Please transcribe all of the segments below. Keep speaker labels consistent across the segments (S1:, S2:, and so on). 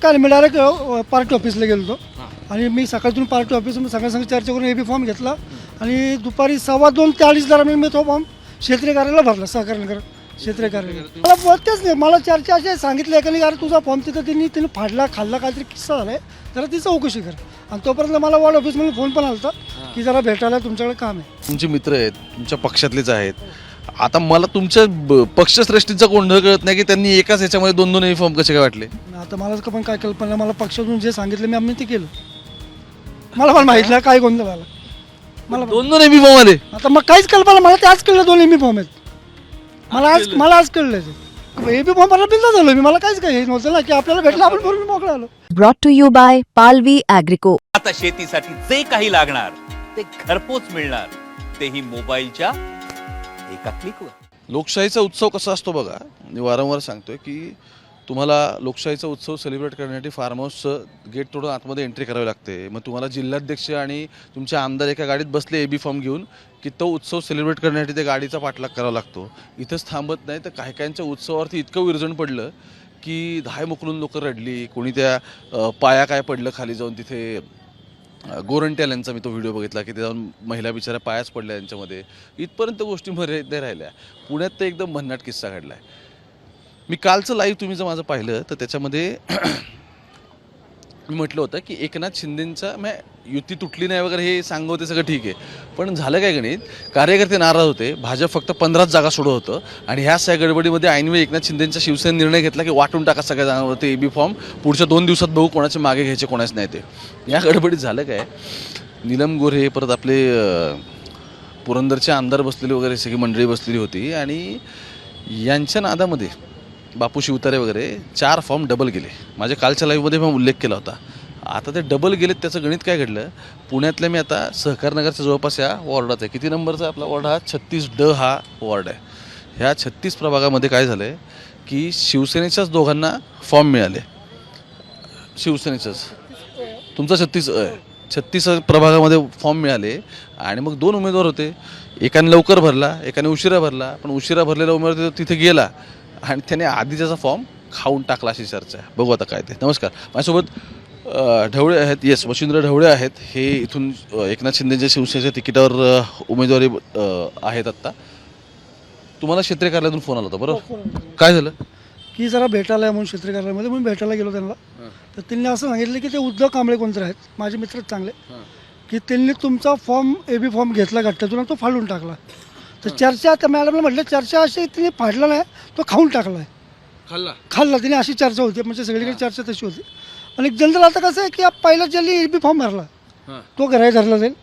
S1: काय मी direct party ऑफिसला गेलो होतो आणि मी सकाळतून पार्टी ऑफिस सगळ्यांसंग चर्चा करून एबी फॉर्म घेतला आणि दुपारी 2:15 ते 2:30 दरम्यान मी तो फॉर्म क्षेत्रीय कार्यालयाला भरला, सहकार्यनगर क्षेत्रीय कार्यालय. मला बोलतेच नाही, मला चर्चा अशी सांगितलं एकाने अरे तुझा फॉर्म तिथं तिने फाडला खाल्ला काहीतरी किस्सा झालाय, जरा ती चौकशी कर. आणि तोपर्यंत मला वॉर्ड ऑफिसमधून फोन पण आला की जरा भेटायला तुमच्याकडे काम आहे.
S2: तुमचे मित्र आहेत, तुमच्या पक्षातलेच आहेत. आता मला तुमच्या पक्षश्रेष्ठीचा गोंधळ कळत नाही की त्यांनी एकाच ह्याच्यामध्ये दोन दोन फॉर्म कसे काय वाटले.
S1: आता मला पण काय कल्पना, मला पक्षातून जे सांगितलं मी आम्ही ते केलं. मला पण माहित नाही काय गोंधळ झाला. मला
S2: दोन दोन एबी फॉर्म आले.
S1: आता मग काहीच कल्पना, मला ते आज कळलं 2 एबी फॉर्म आहेत. मला आज कळलं ते एबी फॉर्म भरला बिंदा झालो मी. मला काहीच काही नव्हतं ना की आपल्याला भेटलं आपण भरून मोकळा आलो.
S3: ब्रॉट टू यू बाय पालवी ॲग्रिको.
S4: आता शेतीसाठी जे काही लागणार ते घरपोच मिळणार, तेही मोबाईलच्या एका क्लिकवर.
S2: लोकशाहीचा उत्सव कसा असतो बघा, मी वारंवार सांगतोय की तुम्हाला लोकशाहीचा उत्सव सेलिब्रेट करण्यासाठी फार्म हाऊसचं गेट तोडून आतमध्ये एंट्री करावी लागते. मग तुम्हाला जिल्हाध्यक्ष आणि तुमचे आमदार एका गाडीत बसले एबी फॉर्म घेऊन की तो उत्सव सेलिब्रेट करण्यासाठी त्या गाडीचा पाठलाग करावा लागतो. इथंच थांबत नाही तर काही काहींच्या उत्सवावरती इतकं विरजण पडलं की धाय मोकलून लोक रडली. कोणी त्या पाया काय पडलं खाली जाऊन, तिथे गोरंट्याल यांचा मी तो व्हिडिओ बघितला की ते जाऊन महिला बिचाऱ्या पायाच पडल्या यांच्यामध्ये. इथपर्यंत गोष्टी मर्यादित राहिल्या. पुण्यात तर एकदम भन्नाट किस्सा घडला आहे. मी कालचं लाईव्ह तुम्ही जर माझं पाहिलं तर त्याच्यामध्ये मी म्हटलं होतं की एकनाथ शिंदेंचा युती तुटली नाही वगैरे हे सांगत होते, सगळं ठीक आहे. पण झालं काय गणित, कार्यकर्ते नाराज होते, भाजप फक्त 15 जागा सोडत होतं आणि ह्या सगळ्या गडबडीमध्ये ऐनवेळी एकनाथ शिंदेंच्या शिवसेनेने निर्णय घेतला की वाटून टाका सगळ्या जणांवरती एबी फॉर्म, पुढच्या 2 दिवसात बघू कोणाचे मागे घ्यायचे कोणाच नाही ते. या गडबडीत झालं काय, नीलम गोऱ्हे परत आपले पुरंदरचे आमदार बसलेले वगैरे सगळी मंडळी बसलेली होती आणि यांच्या नादामध्ये बापू शिवतारे वगैरे 4 फॉर्म डबल गेले. माझ्या कालच्या लाईव्हमध्ये मी उल्लेख केला होता. आता ते डबल गेलेत, त्याचं गणित काय घडलं, पुण्यातल्या मी आता सहकारनगरच्या जवळपास या वॉर्डात आहे. किती नंबरचा आपला वॉर्ड हा 36D हा वॉर्ड आहे. ह्या 36 प्रभागामध्ये काय झालं आहे की शिवसेनेच्याच दोघांना फॉर्म मिळाले. शिवसेनेच्याच तुमचा 36 प्रभागामध्ये फॉर्म मिळाले आणि मग 2 उमेदवार होते. एकाने लवकर भरला, एकाने उशिरा भरला. पण उशिरा भरलेला उमेदवार तिथे गेला आणि त्याने आधी त्याचा फॉर्म खाऊन टाकला अशी चर्चा आहे. बघू आता काय ते. नमस्कार, माझ्यासोबत ढवळे आहेत. येस, वशिंद्र ढवळे आहेत. हे इथून एकनाथ शिंदेच्या शिवसेनेच्या तिकिटावर उमेदवारी आहेत. आत्ता तुम्हाला क्षेत्रीय कार्यालयातून फोन आला होता बरोबर, काय झालं
S1: की जरा भेटायला म्हणून क्षेत्रीय कार्यालयामध्ये म्हणून भेटायला गेलो त्यांना. तर त्यांनी असं सांगितलं की ते उद्धव कांबळे कोणतरी आहेत, माझे मित्रच चांगले, की त्यांनी तुमचा फॉर्म एबी फॉर्म घेतला गट्ट्यातून आणि तो फाडून टाकला. तर चर्चा, त्या मॅडमला म्हटलं चर्चा अशी तिने फाडला नाही, तो खाऊन टाकला आहे, खाल्ला तिने, अशी चर्चा होती. म्हणजे सगळीकडे चर्चा तशी होती. आणि जनरल आता कसं आहे की पहिला ज्यांनी एबी फॉर्म भरला तो घराही धरला जाईल,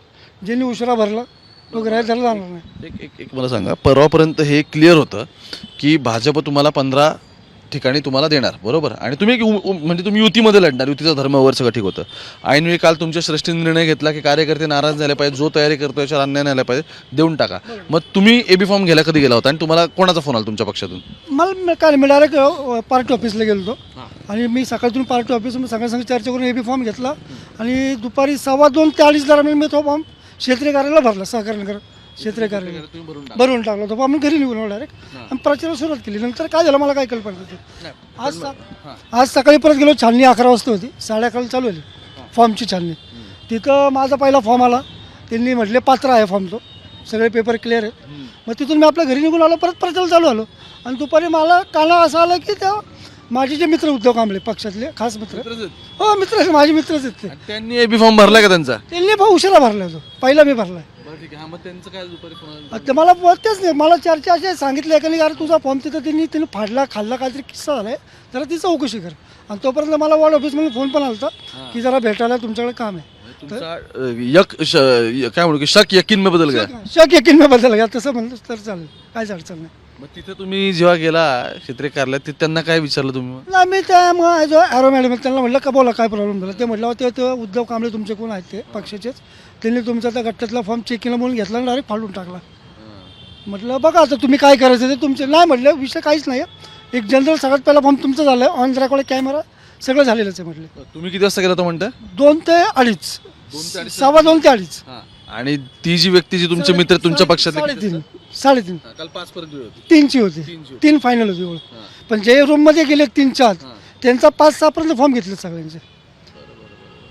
S1: ज्यांनी उशिरा भरला तो घराही धरला जाणार नाही.
S2: एक मला सांगा, परवापर्यंत हे क्लिअर होतं की भाजप तुम्हाला 15 ठिकाणी तुम्हाला देणार बरोबर, आणि तुम्ही म्हणजे तुम्ही युतीमध्ये लढणार, युतीचा धर्म वगैरे सगळं ठीक होतं. ऐनवेळी काल तुमच्या श्रेष्ठीने निर्णय घेतला की कार्यकर्ते नाराज झाले पाहिजे, जो तयारी करतो याच्यावर अन्याय नाही आला पाहिजे, देऊन टाका. मग तुम्ही एबी फॉर्म घ्यायला कधी गेला होता आणि तुम्हाला कोणाचा फोन आला तुमच्या पक्षातून?
S1: मला काय मी डायरेक्ट पार्टी ऑफिसला गेलो होतो आणि मी सकाळतून पार्टी ऑफिस सगळ्यांसंग चर्चा करून एबी फॉर्म घेतला आणि दुपारी 2:15 ते 2:30 दरम्यान मी तो फॉर्म क्षेत्रीय कार्यालयाला भरला, सहकार्यनगर क्षेत्रीय कार्यालय भरून टाकला होता. आम्ही घरी निघून डायरेक्ट आणि प्रचाराला सुरुवात केली. नंतर काय झालं मला काय कल्पना होती. आज सकाळी परत गेलो, छाननी 11 वाजता होती, 11:30 चालू झाली फॉर्मची छाननी. तिथं माझा पहिला फॉर्म आला, त्यांनी म्हटले पात्र आहे फॉर्म, तो सगळे पेपर क्लिअर आहेत. मग तिथून मी आपल्या घरी निघून आलो, परत प्रचार चालू आलो. आणि दुपारी मला काना असं आलं की त्या माझे जे मित्र उद्धव कांबळे पक्षातले खास मित्र, हो मित्र, माझे मित्रच आहेत ते.
S2: त्यांनी एबी फॉर्म भरला का त्यांचा?
S1: त्यांनी भाऊ उशिरा भरला, तो पहिला मी भरला. ते मला बोलतेच नाही, मला चर्चा अशी सांगितलं एकाने अरे तुझा फॉर्म तिने फाडला खाल्ला काहीतरी किस्सा झालाय, जरा ती चौकशी कर. आणि तोपर्यंत मला वॉर्ड ऑफिसमधून फोन पण आला की जरा भेटायला तुमच्याकडे काम आहे.
S2: काय म्हणू की शक यकीन में बदल गया.
S1: शक यकीन में बदल गया तसं म्हणलं तर चालेल, काहीच अडचण नाही.
S2: मग तिथे तुम्ही जेव्हा गेला क्षेत्रीय कार्यालयात त्यांना काय विचारलं तुम्ही?
S1: नाही, मी त्या मग जो ॲरो मॅडम त्यांना म्हटलं का बोला काय प्रॉब्लेम झाला. ते म्हटलं ते उद्धव कांबळे तुमचे कोण आहेत ते पक्षाचेच, त्यांनी तुमचा त्या गट्ट्यातला फॉर्म चेक केला म्हणून घेतला आणि डायरेक्ट फाडून टाकला. म्हटलं बघा आता तुम्ही काय करायचं ते तुमचे. नाही म्हटलं विषय काहीच नाही, एक जनरल सगळ्यात पहिला फॉर्म तुमचं झालं आहे, ऑन रेकॉर्ड कॅमेरा सगळं झालेलंच आहे. म्हटलं
S2: तुम्ही किती वाजता गेला होता म्हणता?
S1: 2 ते 2:30, 2:15 ते 2:30.
S2: आणि ती जी व्यक्ती जी तुमचे मित्र तुमच्या पक्षात
S1: 3:30
S2: काल 5 पर्यंत होती,
S1: 3ची होती, 3 फायनल होती. पण जे रूममध्ये गेले 3च्या आत त्यांचा 5-6पर्यंत फॉर्म घेतले सगळ्यांचे.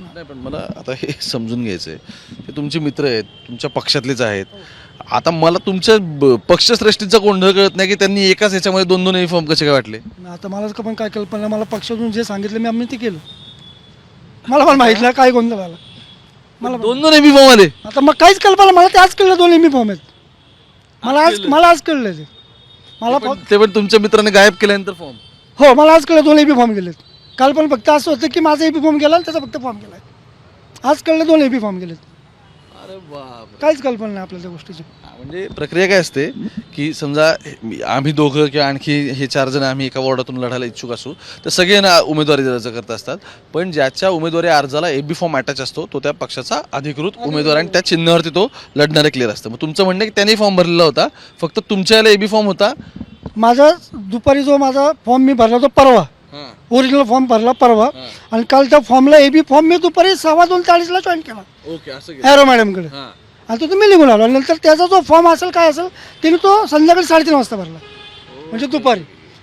S2: नाही पण मला आता हे समजून घ्यायचं आहे ते तुमचे मित्र आहेत, तुमच्या पक्षातलेच आहेत. आता मला तुमच्या पक्षश्रेष्ठीचा गोंधळ कळत नाही की त्यांनी एकाच ह्याच्यामध्ये 2-2 फॉर्म कसे काय वाटले.
S1: आता मला पण काय कल्पना नाही. मला पक्षातून जे सांगितलं मी आम्ही ते केलं. मला पण माहीत नाही काय गोंधळ आला मला.
S2: 2-2 एबी फॉर्म आले.
S1: आता मग काहीच कल्पना मला. ते आज कळलं 2 एबी फॉर्म आहेत. मला आज कळलं ते. मला
S2: ते पण तुमच्या मित्राने गायब केल्यानंतर फॉर्म.
S1: हो मला आज कळलं 2 एबी फॉर्म गेलेत. काल पण फक्त असं होतं की माझा एबी फॉर्म गेला आणि त्याचा फक्त फॉर्म गेला. आज कळलं 2 एबी फॉर्म गेलेत.
S2: अरे बाप.
S1: काहीच कल्पना नाही आपल्याला त्या गोष्टीची.
S2: म्हणजे प्रक्रिया काय असते की समजा आम्ही दोघं किंवा आणखी हे 4 जण आम्ही एका वॉर्डातून लढायला इच्छुक असू तर सगळे ना उमेदवारी अर्ज करत असतात. पण ज्याच्या उमेदवारी अर्जाला एबी फॉर्म अटॅच असतो तो त्या पक्षाचा अधिकृत उमेदवार आणि त्या चिन्हावरती तो लढणारे क्लिअर असतं. मग तुमचं म्हणणं की त्यांनी फॉर्म भरलेला होता, फक्त तुमच्या याला एबी फॉर्म होता.
S1: माझा दुपारी जो माझा फॉर्म मी भरला तो परवा, ओरिजिनल फॉर्म भरला परवा, आणि काल त्या फॉर्मला एबी फॉर्म मी दुपारी 2:15 जॉईन केला
S2: ओके असं
S1: ॲरो मॅडमकडे. आणि तो मी निघून आलो. नंतर त्याचा जो फॉर्म असेल काय असेल त्याने तो संध्याकाळी 3:30 वाजता भरला, म्हणजे दुपारी.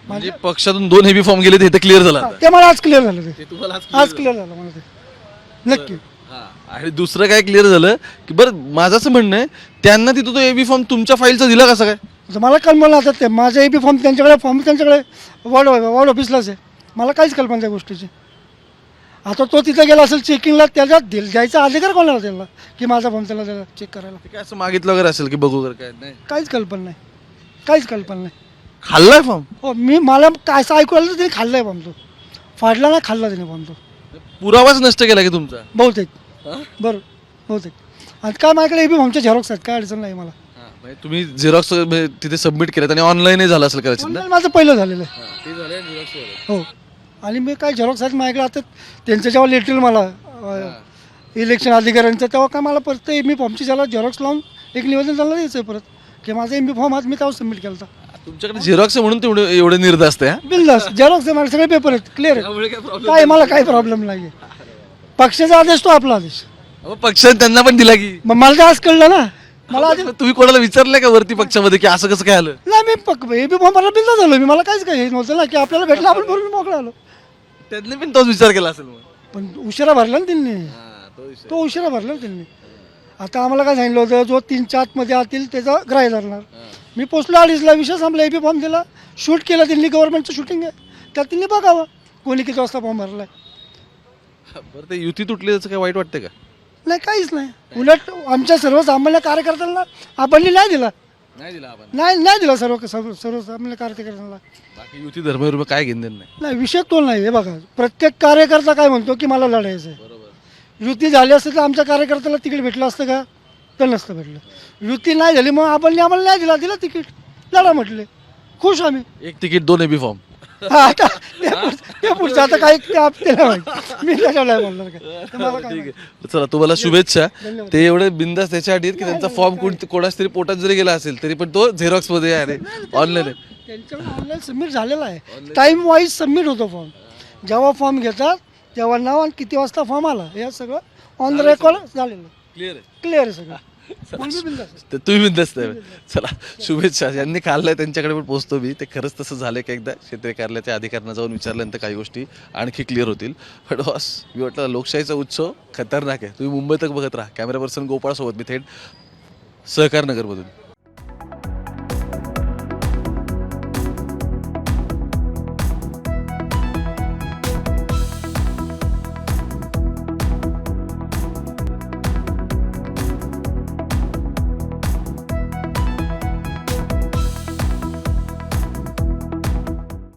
S2: म्हणजे पक्षातून 2 एबी फॉर्म गेले ते क्लिअर झाला आता.
S1: ते मला आज क्लिअर झालं. ते
S2: तुम्हाला
S1: आज क्लिअर झालं मला ते नक्की.
S2: आणि दुसरं काय क्लिअर झालं की बरं माझं असं म्हणणं आहे त्यांना तिथं तो एबी फॉर्म तुमच्या फाईलचा दिला कसं काय.
S1: तर मला कल्पना आता ते माझा एबी फॉर्म त्यांच्याकडे वॉर्ड ऑफिसलाच आहे. मला काहीच कल्पना त्या गोष्टीची. आता तो तिथं गेला असेल चेकिंगला, त्याला द्यायचा अधिकार कोणाला त्याला की माझा फॉर्म त्याला द्यायला चेक करायला.
S2: ते काय असं मागितलं वगैरे असेल की बघू वगैरे काय नाही.
S1: काहीच कल्पना नाही. काहीच कल्पना नाही.
S2: खाल्लाय फॉर्म.
S1: हो मला काय असं ऐकू आलं तर त्याने खाल्लाय फॉर्म. तो फाडला नाही, खाल्ला त्याने फॉर्म. तो
S2: पुरावाच नष्ट केला की तुमचा.
S1: बहुतेक बरं बहुतेक. आणि काय माझ्याकडे एबी फॉर्मचे झेरॉक्स आहेत, काय अडचण नाही मला.
S2: तुम्ही झेरॉक्स तिथे सबमिट केलं आणि ऑनलाईन झालं असेल करायचं ना.
S1: ऑनलाईन माझं पहिलं झालेलं आहे. हो आणि मी काय झेरॉक्स आहेत माझ्याकडे. आता त्यांचं जेव्हा लेटर मला इलेक्शन अधिकाऱ्यांचं तेव्हा काय मला परत एबी फॉर्मची त्याला झेरॉक्स लावून एक निवेदन त्यांना द्यायचं आहे परत की माझा एबी फॉर्म आज मी तेव्हा सबमिट केला होता.
S2: तुमच्याकडे झेरॉक्स म्हणून तेवढे एवढे निर्धार असते.
S1: बिंदास झेरॉक्स आहे माझे सगळे पेपर आहेत क्लिअर आहे. काय मला काही प्रॉब्लेम नाही आहे. पक्षाचा आदेश तो आपला आदेश.
S2: पक्षाने त्यांना पण दिला की.
S1: मग मला ते आज कळलं ना. मला आधी
S2: तुम्ही कोणाला विचारलंय का वरती पक्षामध्ये की असं कसं काय आलं.
S1: नाही मी एबी फॉर्म भरला बिंदास झालो मी. मला काहीच काही हे नव्हतं ना की आपल्याला भेटलं आपण भरून मोकळं आलो.
S2: त्यांनी पण तोच विचार केला असेल.
S1: पण उशिरा भरला ना त्यांनी. तो उशिरा भरला ना त्यांनी. आता आम्हाला काय सांगितलं होतं जो 3च्या आतमध्ये आतील त्याचा ग्राह्य धरणार. मी पोचलो 2:30ला. विषय संपला. एबी फॉर्म दिला, शूट केलं त्यांनी. गव्हर्नमेंटचं शूटिंग आहे त्यात त्यांनी बघावं कोणी किती वाजता फॉर्म भरलाय.
S2: बरं ते युती तुटली त्याचं काय वाईट वाटतं का.
S1: नाही काहीच नाही. उलट आमच्या सर्वसामान्य कार्यकर्त्यांना आपण नाही दिला.
S2: नाही दिला आपण.
S1: नाही दिला सर्वसामान्य कार्यकर्त्यांना.
S2: बाकी युती धर्मविरुद्ध काय घेणं देणं नाही.
S1: नाही विषय तो नाही. हे बघा प्रत्येक कार्यकर्ता काय म्हणतो की मला लढायचं आहे. युती झाली असते तर आमच्या कार्यकर्त्याला तिकीट भेटलं असतं का. तर नसतं भेटलं. युती नाही झाली मग आपण आम्हाला नाही दिला तिकीट. लढा म्हटले खुश आम्ही.
S2: एक तिकीट 2 एबी फॉर्म.
S1: आता ते पुढचं आता काही ते आपल्याला माहिती. मी त्याच्यावर नाही बोलणार काय. तर मला काय माहिती.
S2: चला तुम्हाला शुभेच्छा.
S1: धन्यवाद.
S2: ते एवढे बिंदास त्याच्यासाठी आहेत की त्यांचा फॉर्म कोणाच तरी पोटात जरी गेला असेल तरी पण तो झेरॉक्स मध्ये आहे ऑनलाईन आहे.
S1: त्यांच्याकडे ऑनलाईन सबमिट झालेला आहे. टाईम वाईज सबमिट होतो फॉर्म. जेव्हा फॉर्म घेतात तेव्हा नाव आणि किती वाजता फॉर्म आला हे सगळं ऑन द रेकॉर्ड झालेलं. क्लिअर आहे सगळं. मुलगी बिनधास्त आहे.
S2: तर तुम्ही बिंदास्त आहे. चला शुभेच्छा. ज्यांनी खाल्लंय त्यांच्याकडे पण पोहोचतो मी. ते खरंच तसं झालं की एकदा क्षेत्रीय कार्यालयाच्या अधिकाऱ्यांना जाऊन विचारल्यानंतर काही गोष्टी आणखी क्लिअर होतील. पण बॉस मी वाटलं लोकशाहीचा उत्सव खतरनाक आहे. तुम्ही मुंबईत बघत राहा. कॅमेरा पर्सन गोपाळ सोबत मी थेट सहकारनगरमधून.